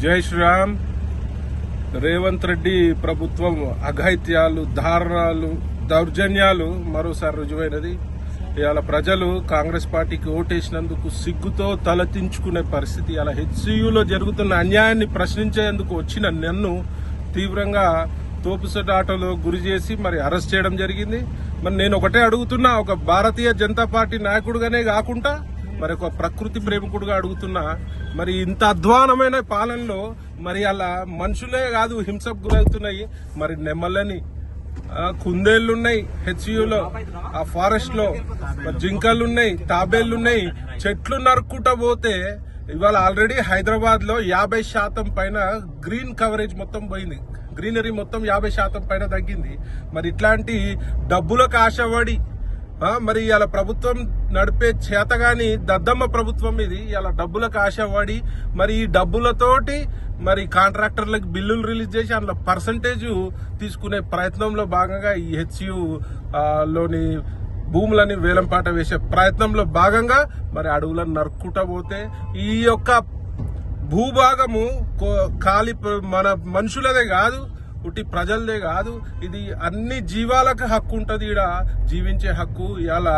జై శ్రీరామ్. రేవంత్ రెడ్డి ప్రభుత్వం అఘాయిత్యాలు, దారుణాలు, దౌర్జన్యాలు మరోసారి రుజువైనది. ఇవాళ ప్రజలు కాంగ్రెస్ పార్టీకి ఓటేసినందుకు సిగ్గుతో తలదించుకునే పరిస్థితి. ఇలా హెచ్సియులో జరుగుతున్న అన్యాయాన్ని ప్రశ్నించేందుకు వచ్చిన నన్ను తీవ్రంగా తోపుసట ఆటలో గురి చేసి మరి అరెస్ట్ చేయడం జరిగింది. మరి నేను ఒకటే అడుగుతున్నా, ఒక భారతీయ జనతా పార్టీ నాయకుడుగానే కాకుండా మరి ఒక ప్రకృతి ప్రేమికుడుగా అడుగుతున్నా, మరి ఇంత అధ్వానమైన పాలనలో మరి అలా మనుషులే కాదు హింసకు గురవుతున్నాయి. మరి నెమ్మలని కుందేళ్లున్నాయి హెచ్యులో, ఆ ఫారెస్ట్ లో జింకలున్నాయి, తాబేళ్లున్నాయి. చెట్లు నరుక్కుంటా పోతే ఇవాళ ఆల్రెడీ హైదరాబాద్ లో 50% పైన గ్రీన్ కవరేజ్ మొత్తం పోయింది. గ్రీనరీ మొత్తం 50% పైన తగ్గింది. మరి ఇట్లాంటి డబ్బులకు ఆశపడి మరి ఇలా ప్రభుత్వం నడిపే చేతగాని దద్దమ్మ ప్రభుత్వం ఇది. ఇలా డబ్బులకు ఆశపడి మరి ఈ డబ్బులతోటి మరి కాంట్రాక్టర్లకు బిల్లులు రిలీజ్ చేసి అందులో పర్సంటేజ్ తీసుకునే ప్రయత్నంలో భాగంగా ఈ హెచ్యు లోని భూములని వేలంపాట వేసే ప్రయత్నంలో భాగంగా మరి అడవులను నరుక్కుంటా పోతే ఈ యొక్క భూభాగము ఖాళీ మన మనుషులదే కాదు, ఉట్టి ప్రజలదే కాదు, ఇది అన్ని జీవాలకు హక్కు ఉంటది. ఈడ జీవించే హక్కు. ఇలా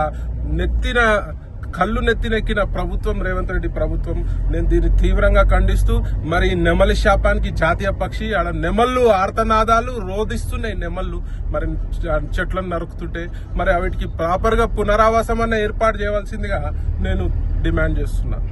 కళ్ళు నెత్తినెక్కిన ప్రభుత్వం రేవంత్ రెడ్డి ప్రభుత్వం. నేను దీన్ని తీవ్రంగా ఖండిస్తూ మరి నెమలి శాపానికి జాతీయ పక్షి. ఆడ నెమళ్ళు ఆర్తనాదాలు రోధిస్తున్నాయి. నెమళ్ళు మరి చెట్లను నరుకుతుంటే మరి వాటికి ప్రాపర్ గా పునరావాసం అన్న ఏర్పాటు చేయవలసిందిగా నేను డిమాండ్ చేస్తున్నాను.